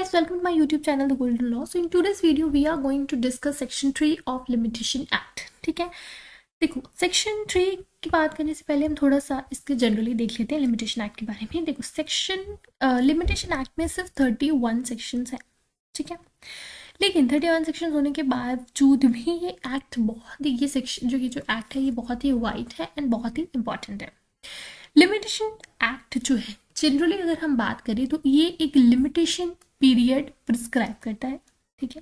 guys, welcome to my YouTube channel The Golden Law. So in today's video we are going to discuss section 3 of Limitation Act. ठीक है, देखो section 3 की बात करने से पहले हम थोड़ा सा इसके जनरली देख लेते हैं लिमिटेशन एक्ट के बारे में। देखो सेक्शन लिमिटेशन एक्ट में सिर्फ 31 सेक्शंस हैं, ठीक है, लेकिन 31 सेक्शन होने के बावजूद भी ये एक्ट बहुत ही, ये सेक्शन जो एक्ट है ये बहुत ही वाइड है एंड बहुत ही इंपॉर्टेंट है। लिमिटेशन एक्ट जो है जनरली अगर हम बात करें तो ये एक लिमिटेशन पीरियड प्रिस्क्राइब करता है, ठीक है,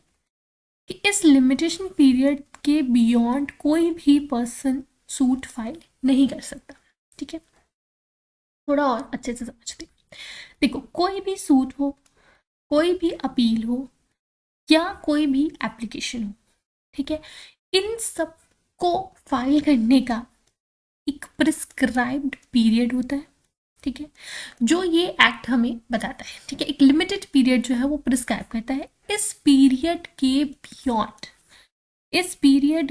कि इस लिमिटेशन पीरियड के बियॉन्ड कोई भी पर्सन सूट फाइल नहीं कर सकता। ठीक है, थोड़ा और अच्छे से समझते हैं। देखो कोई भी सूट हो, कोई भी अपील हो या कोई भी एप्लीकेशन हो, ठीक है, इन सब को फाइल करने का एक प्रिस्क्राइब्ड पीरियड होता है, ठीक है, जो ये एक्ट हमें बताता है। ठीक है, एक लिमिटेड पीरियड जो है वो प्रिस्क्राइब करता है। इस पीरियड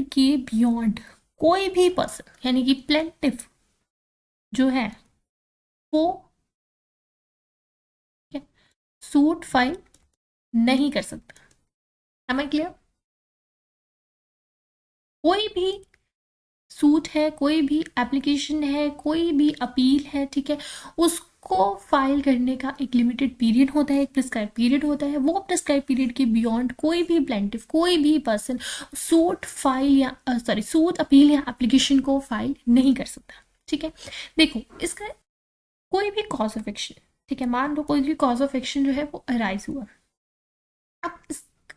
के बियॉन्ड कोई भी पर्सन यानी कि प्लेंटिफ जो है वो सूट फाइल नहीं कर सकता। Am I clear? कोई भी सूट है, कोई भी एप्लीकेशन है, कोई भी अपील है, ठीक है, उसको फाइल करने का एक लिमिटेड पीरियड होता है, एक प्रिस्क्राइब पीरियड होता है। वो प्रिस्क्राइब पीरियड के बियॉन्ड कोई भी प्लेंटिफ, कोई भी पर्सन सूट अपील या एप्लीकेशन को फाइल नहीं कर सकता। ठीक है, देखो इसका कोई भी कॉज ऑफ एक्शन, ठीक है, मान लो कोई भी कॉज ऑफ एक्शन जो है वो अराइज हुआ। अब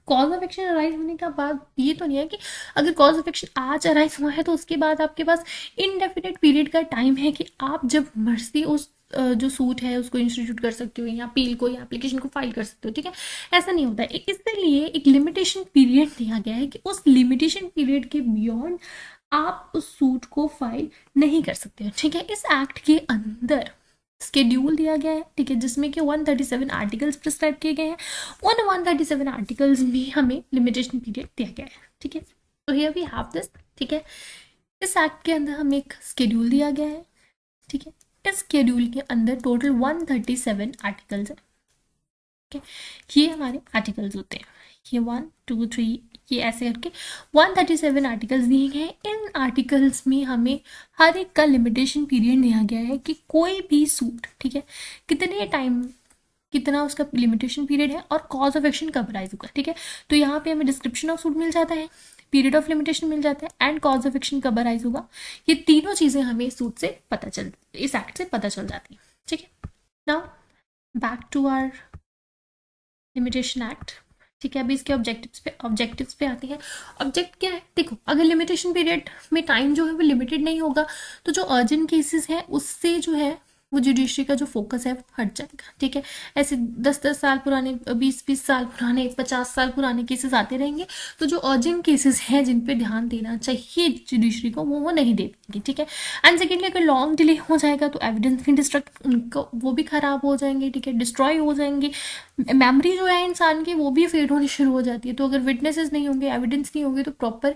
कॉज ऑफ एक्शन अराइज होने का बाद ये तो नहीं है कि अगर कॉज ऑफ एक्शन आज अराइज हुआ है तो उसके बाद आपके पास इनडेफिनेट पीरियड का टाइम है कि आप जब मर्जी उस जो सूट है उसको इंस्टीट्यूट कर सकते हो या अपील को या एप्लीकेशन को फाइल कर सकते हो। ठीक है, ऐसा नहीं होता है। इसलिए एक लिमिटेशन पीरियड दिया गया है कि उस लिमिटेशन पीरियड के बियॉन्ड आप उस सूट को फाइल नहीं कर सकते हो। ठीक है, इस एक्ट के अंदर स्केड्यूल दिया गया है, ठीक है, जिसमें कि 137 आर्टिकल्स प्रिस्क्राइब किए गए हैं। उन 137 आर्टिकल्स में हमें लिमिटेशन पीरियड दिया गया है। ठीक है, तो हियर वी हैव दिस। ठीक है, इस एक्ट के अंदर हमें एक स्केड्यूल दिया गया है। ठीक है, इस स्केड्यूल के अंदर टोटल 137 आर्टिकल्स है। ठीक है, ये हमारे आर्टिकल्स होते हैं, ये 1 2 3 ये ऐसे करके 137 आर्टिकल्स दिए गए हैं। इन आर्टिकल्स में हमें हर एक का लिमिटेशन पीरियड दिया गया है कि कोई भी सूट, ठीक है, कितने टाइम, कितना उसका लिमिटेशन पीरियड है और कॉज ऑफ एक्शन कब राइज होगा। ठीक है, तो यहाँ पे हमें डिस्क्रिप्शन ऑफ सूट मिल जाता है, पीरियड ऑफ लिमिटेशन मिल जाता है एंड कॉज ऑफ एक्शन कब राइज होगा। ये तीनों चीज़ें हमें इस एक्ट से पता चल जाती है। ठीक है, now back to our limitation act. ठीक है, अभी इसके ऑब्जेक्टिव्स पे आते हैं। ऑब्जेक्ट क्या है? देखो अगर लिमिटेशन पीरियड में टाइम जो है वो लिमिटेड नहीं होगा तो जो अर्जेंट केसेस हैं उससे जो है वो जुडिशरी का जो फोकस है वो हट जाएगा। ठीक है, ऐसे 10-10 साल पुराने, 20-20 साल पुराने, 50 साल पुराने केसेस आते रहेंगे तो जो अर्जेंट केसेस हैं जिन पे ध्यान देना चाहिए जुडिशरी को वो नहीं दे पाएंगे। ठीक है, एंड सेकेंडली अगर लॉन्ग डिले हो जाएगा तो एविडेंस भी डिस्ट्रक्ट, उनको वो भी खराब हो जाएंगे। ठीक है, डिस्ट्रॉय हो जाएंगे, मेमोरी जो है इंसान की वो भी फेड होनी शुरू हो जाती है। तो अगर विटनेसेस नहीं होंगे, एविडेंस नहीं होंगे तो प्रॉपर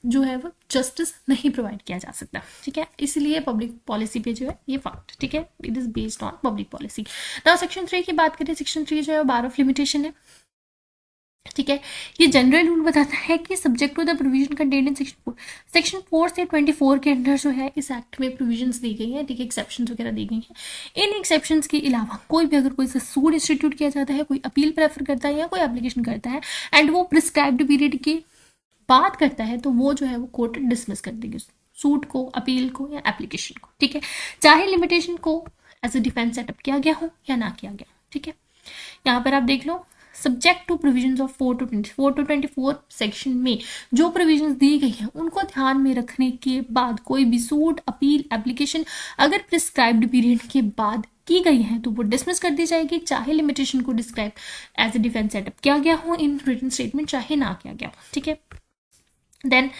जो है वो जस्टिस नहीं प्रोवाइड किया जा सकता। ठीक है, इसलिए पब्लिक पॉलिसी पे जो है ये फैक्ट, ठीक है, it is based on public policy. Now section 3 की बात करें, सेक्शन 3 जो है बार ऑफ लिमिटेशन है। ठीक है, ये जनरल रूल बताता है कि subject to the provision contained in section 4 से 24 के अंदर जो है इस एक्ट में प्रोविजंस दी गई हैं। ठीक है, एक्सेप्शंस वगैरह दी गई हैं। इन एक्सेप्शंस के अलावा कोई भी अगर कोई सूट इंस्टीट्यूट किया जाता है, कोई अपील प्रेफर करता है या कोई एप्लीकेशन करता है एंड वो प्रिस्क्राइब्ड पीरियड की बात करता है तो वो जो है वो कोर्ट डिसमिस कर देगी सूट को, अपील को या एप्लीकेशन को। ठीक है, चाहे लिमिटेशन को एज अ डिफेंस सेटअप किया गया हो या ना किया गया। ठीक है, यहाँ पर आप देख लो subject to provisions of 4 to 24 section में जो प्रोविजंस दी गई हैं उनको ध्यान में रखने के बाद कोई भी सूट, अपील, एप्लीकेशन अगर प्रिस्क्राइब्ड पीरियड के बाद की गई है तो वो डिसमिस कर दी जाएगी, चाहे लिमिटेशन को describe as a defence setup किया गया हो इन रिटन स्टेटमेंट, चाहे ना किया गया हो। ठीक है, देन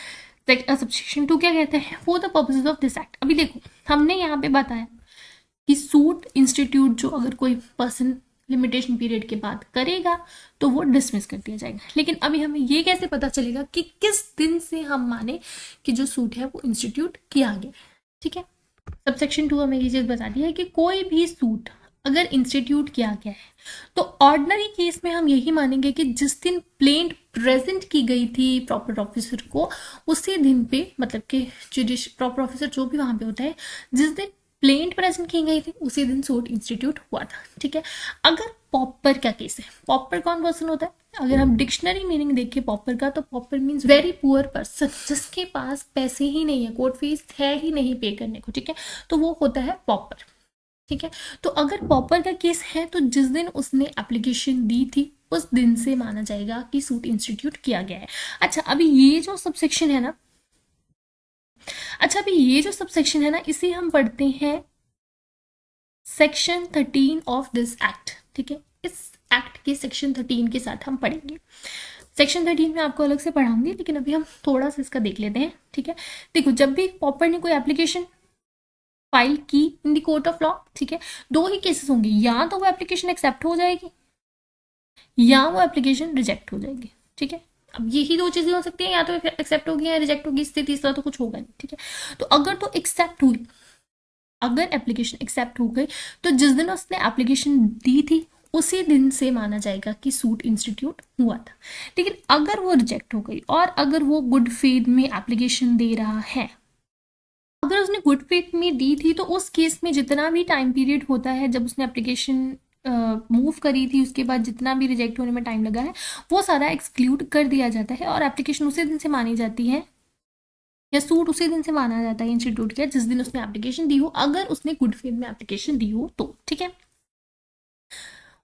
सबसेक्शन 2 क्या कहते हैं, for the purposes of this act. अभी देखो हमने यहाँ पे बताया कि सूट इंस्टीट्यूट जो अगर कोई पर्सन लिमिटेशन पीरियड के बाद करेगा तो वो डिसमिस कर दिया जाएगा। लेकिन अभी हमें ये कैसे पता चलेगा कि किस दिन से हम माने कि जो सूट है वो इंस्टीट्यूट किया गया। ठीक है, सबसेक्शन 2 हमें ये चीज़ बताती है कि कोई भी सूट अगर इंस्टीट्यूट किया गया है तो ऑर्डिनरी केस में हम यही मानेंगे कि जिस दिन प्लेंट प्रेजेंट की गई थी प्रॉपर ऑफिसर को, उसी दिन पे, मतलब कि प्रॉपर ऑफिसर जो भी वहां पे होता है, जिस दिन प्लेंट प्रेजेंट की गई थी उसी दिन सूट इंस्टीट्यूट हुआ था। ठीक है, अगर पॉपर का केस है, पॉपर कौन पर्सन होता है? अगर हम डिक्शनरी मीनिंग देखें पॉपर का, तो pauper means very poor person, जिसके पास पैसे ही नहीं है, कोर्ट फीस है ही नहीं पे करने को। ठीक है, तो वो होता है पॉपर। ठीक है, तो अगर पॉपर का केस है तो जिस दिन उसने एप्लीकेशन दी थी उस दिन से माना जाएगा कि सूट इंस्टीट्यूट किया गया है। अच्छा, अभी ये जो सबसेक्शन है ना, इसे हम पढ़ते हैं सेक्शन 13 ऑफ दिस एक्ट। ठीक है, इस एक्ट के सेक्शन 13 के साथ हम पढ़ेंगे। सेक्शन 13 में आपको अलग से पढ़ाऊंगी, लेकिन अभी हम थोड़ा सा इसका देख लेते हैं। ठीक है, देखो, जब भी पॉपर ने कोई एप्लीकेशन फाइल की in the court of law, ठीक है, दो ही केसेस होंगे, या तो वो एप्लीकेशन एक्सेप्ट हो जाएगी या वो एप्लीकेशन रिजेक्ट हो जाएगी। ठीक है, अब यही दो चीजें हो सकती हैं, या तो एक्सेप्ट होगी या रिजेक्ट होगी, इससे तीसरा तो कुछ होगा नहीं। ठीक है, तो अगर तो एक्सेप्ट हुई, अगर एप्लीकेशन एक्सेप्ट हो गई, तो जिस दिन उसने एप्लीकेशन दी थी उसी दिन से माना जाएगा कि सूट इंस्टीट्यूट हुआ था। लेकिन अगर वो रिजेक्ट हो गई और अगर वो गुड फेथ में एप्लीकेशन दे रहा है, अगर उसने गुड फेथ में दी थी, तो उस केस में जितना भी टाइम पीरियड होता है जब उसने एप्लीकेशन मूव करी थी, उसके बाद जितना भी रिजेक्ट होने में टाइम लगा है, वो सारा एक्सक्लूड कर दिया जाता है और एप्लीकेशन उसी दिन से मानी जाती है, या सूट उसी दिन से माना जाता है इंस्टीट्यूट का जिस दिन उसने एप्लीकेशन दी हो, अगर उसने गुड फेथ में एप्लीकेशन दी हो तो। ठीक है,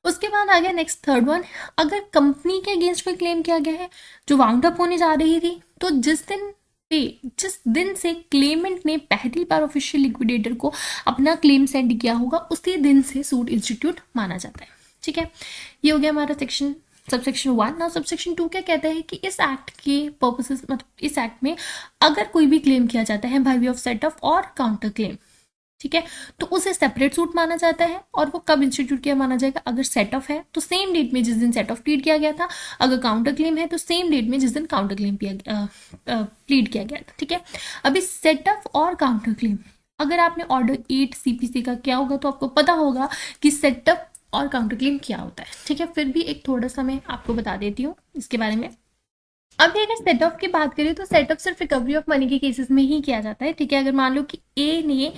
उसके बाद आ गया नेक्स्ट थर्ड वन, अगर कंपनी के अगेंस्ट कोई क्लेम किया गया है जो वाउंड अप होने जा रही थी, तो जिस दिन से क्लेमेंट ने पहली बार ऑफिशियल लिक्विडेटर को अपना क्लेम सेंड किया होगा, उसी दिन से सूट इंस्टीट्यूट माना जाता है। ठीक है, ये हो गया हमारा सबसेक्शन 1। नाउ सबसेक्शन 2 क्या कहता है कि इस एक्ट के पर्पसेस, मतलब इस एक्ट में अगर कोई भी क्लेम किया जाता है by way of set of और काउंटर क्लेम, ठीक है, तो उसे सेपरेट सूट माना जाता है। और वो कब इंस्टीट्यूट किया माना जाएगा? अगर सेट ऑफ है तो सेम डेट में जिस दिन सेट ऑफ प्लीड किया गया था, अगर काउंटर क्लेम है तो सेम डेट में जिस दिन काउंटर क्लेम प्लीड किया गया था। ठीक है, अभी सेट ऑफ और काउंटर क्लेम, अगर आपने ऑर्डर 8 सीपीसी का किया होगा तो आपको पता होगा कि सेटअप और काउंटर क्लेम क्या होता है। ठीक है, फिर भी एक थोड़ा सा मैं आपको बता देती हूँ इसके बारे में। अभी अगर सेट ऑफ की बात करें तो सेट ऑफ सिर्फ रिकवरी ऑफ मनी के केसेस में ही किया जाता है। ठीक है, अगर मान लो कि ए ने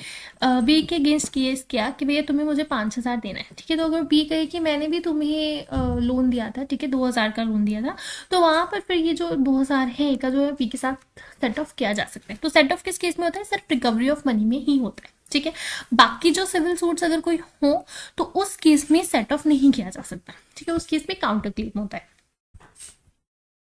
बी के अगेंस्ट केस किया कि भैया तुम्हें मुझे 5,000 देना है, ठीक है, तो अगर बी कहे कि मैंने भी तुम्हें लोन दिया था, ठीक है, 2,000 का लोन दिया था, तो वहां पर फिर ये जो 2,000 है का जो है बी के साथ सेट ऑफ किया जा सकता है। तो सेट ऑफ किस केस में होता है? सिर्फ रिकवरी ऑफ मनी में ही होता है। ठीक है, बाकी जो सिविल सूट्स अगर कोई हो तो उस केस में सेट ऑफ नहीं किया जा सकता। ठीक है, उस केस में काउंटर क्लेम होता है।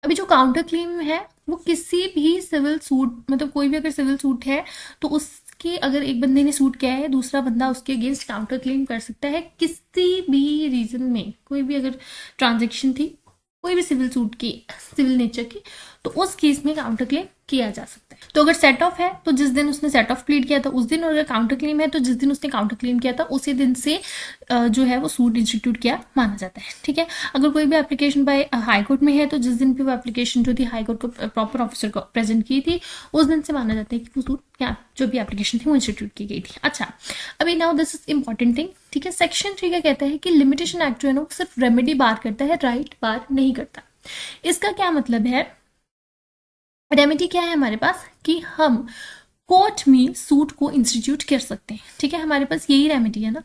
अभी जो काउंटर क्लेम है वो किसी भी सिविल सूट, मतलब कोई भी अगर सिविल सूट है तो उसके अगर एक बंदे ने सूट किया है, दूसरा बंदा उसके अगेंस्ट काउंटर क्लेम कर सकता है किसी भी रीजन में। कोई भी अगर ट्रांजेक्शन थी, कोई भी सिविल सूट की, सिविल नेचर की, तो उस केस में काउंटर क्लेम किया जा सकता है। तो अगर सेट ऑफ है तो जिस दिन उसने सेट ऑफ प्लीड किया था उस दिन, और अगर काउंटर क्लेम है तो जिस दिन उसने काउंटर क्लेम किया था उसी दिन से जो है वो सूट इंस्टीट्यूट किया माना जाता है। ठीक है, अगर कोई भी एप्लीकेशन बाय हाई कोर्ट में है तो जिस दिन भी वो एप्लीकेशन जो थी हाई कोर्ट को प्रॉपर ऑफिसर को प्रेजेंट की थी उस दिन से माना जाता है कि वो सूट क्या, जो भी एप्लीकेशन थी वो इंस्टीट्यूट की गई थी। अच्छा, अभी now this is important thing. ठीक है, सेक्शन 3 का कहता है कि लिमिटेशन एक्ट जो है ना वो सिर्फ रेमेडी बार करता है, राइट बार नहीं करता। इसका क्या मतलब है? रेमेडी क्या है हमारे पास कि हम कोर्ट में सूट को इंस्टीट्यूट कर सकते हैं। ठीक है, हमारे पास यही रेमेडी है ना।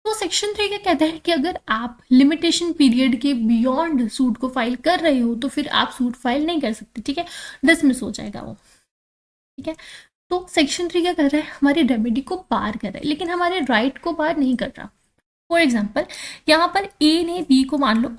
तो सेक्शन 3 क्या कहता है कि अगर आप लिमिटेशन पीरियड के बियॉन्ड सूट को फाइल कर रहे हो तो फिर आप सूट फाइल नहीं कर सकते। ठीक है, डिसमिस हो जाएगा वो। ठीक है, तो सेक्शन 3 क्या कर रहा है? हमारी रेमेडी को बार कर रहा है, लेकिन हमारे राइट को बार नहीं कर रहा। फॉर एग्जाम्पल, यहाँ पर ए ने बी को मान लो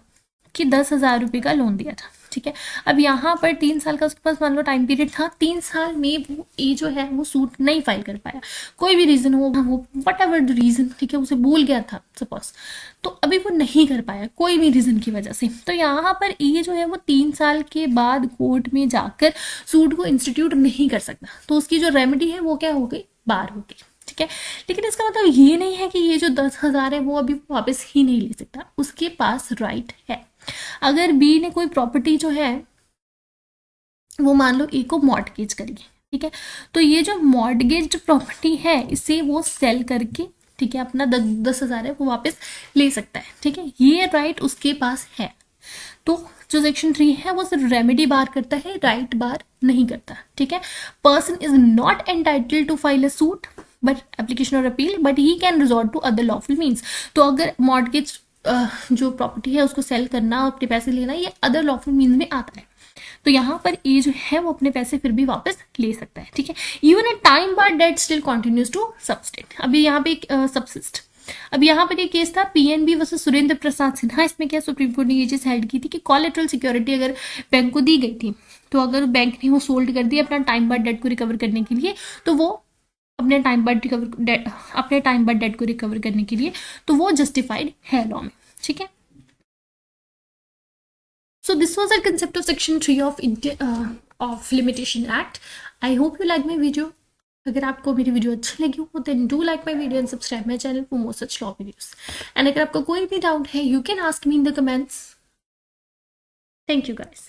कि 10,000 रुपये का लोन दिया था। ठीक है, अब यहाँ पर 3 साल का उसके पास मान लो टाइम पीरियड था, 3 साल में वो ए जो है वो सूट नहीं फाइल कर पाया, कोई भी रीजन हो, वो वट एवर द रीजन, ठीक है, उसे भूल गया था सपोज, तो अभी वो नहीं कर पाया कोई भी रीजन की वजह से। तो यहाँ पर ए जो है वो 3 साल के बाद कोर्ट में जाकर सूट को इंस्टीट्यूट नहीं कर सकता, तो उसकी जो रेमेडी है वो क्या हो गई? बार हो गई। ठीक है, लेकिन इसका मतलब ये नहीं है कि ये जो 10,000 है वो अभी वापस ही नहीं ले सकता, उसके पास राइट है। अगर बी ने कोई प्रॉपर्टी जो है वो मान लो ए को मॉर्टगेज करिए, ठीक है, तो ये जो मॉर्टगेज प्रॉपर्टी है इसे वो सेल करके, ठीक है, अपना 10,000 है वो वापस ले सकता है, ठीक है, ये राइट उसके पास है। तो जो सेक्शन 3 है वो सिर्फ रेमेडी बार करता है, राइट बार नहीं करता, ठीक है। Person is not entitled to file a suit but application और appeal, but he can resort to other lawful means. तो अगर मॉर्गेज जो प्रॉपर्टी है उसको सेल करना, अपने पैसे लेना, ये अदर लॉफुल मीन्स में आता है। तो यहाँ पर ये जो है वो अपने पैसे फिर भी वापस ले सकता है, ठीक है। Even a time barred debt still continues to subsist. अभी यहाँ पे एक सबसिस्ट, अब यहाँ पर एक केस था पीएनबी वर्सेस सुरेंद्र प्रसाद सिन्हा। इसमें क्या सुप्रीम कोर्ट ने ये चीज हेल्ड की थी कि कॉलेटरल सिक्योरिटी अगर बैंक को दी गई थी, तो अगर बैंक ने वो सोल्ड कर दी अपना टाइम बार डेट को रिकवर करने के लिए, तो वो अपने टाइम बार डेट को रिकवर करने के लिए, तो वो जस्टिफाइड है लॉ में, ठीक है। So this was a concept of section 3 of Limitation Act. I hope you like my video. अगर आपको मेरी वीडियो अच्छी लगी हो then do like my video and subscribe my channel for more such law videos. And अगर आपको कोई भी डाउट है you can ask me in the comments. Thank you guys.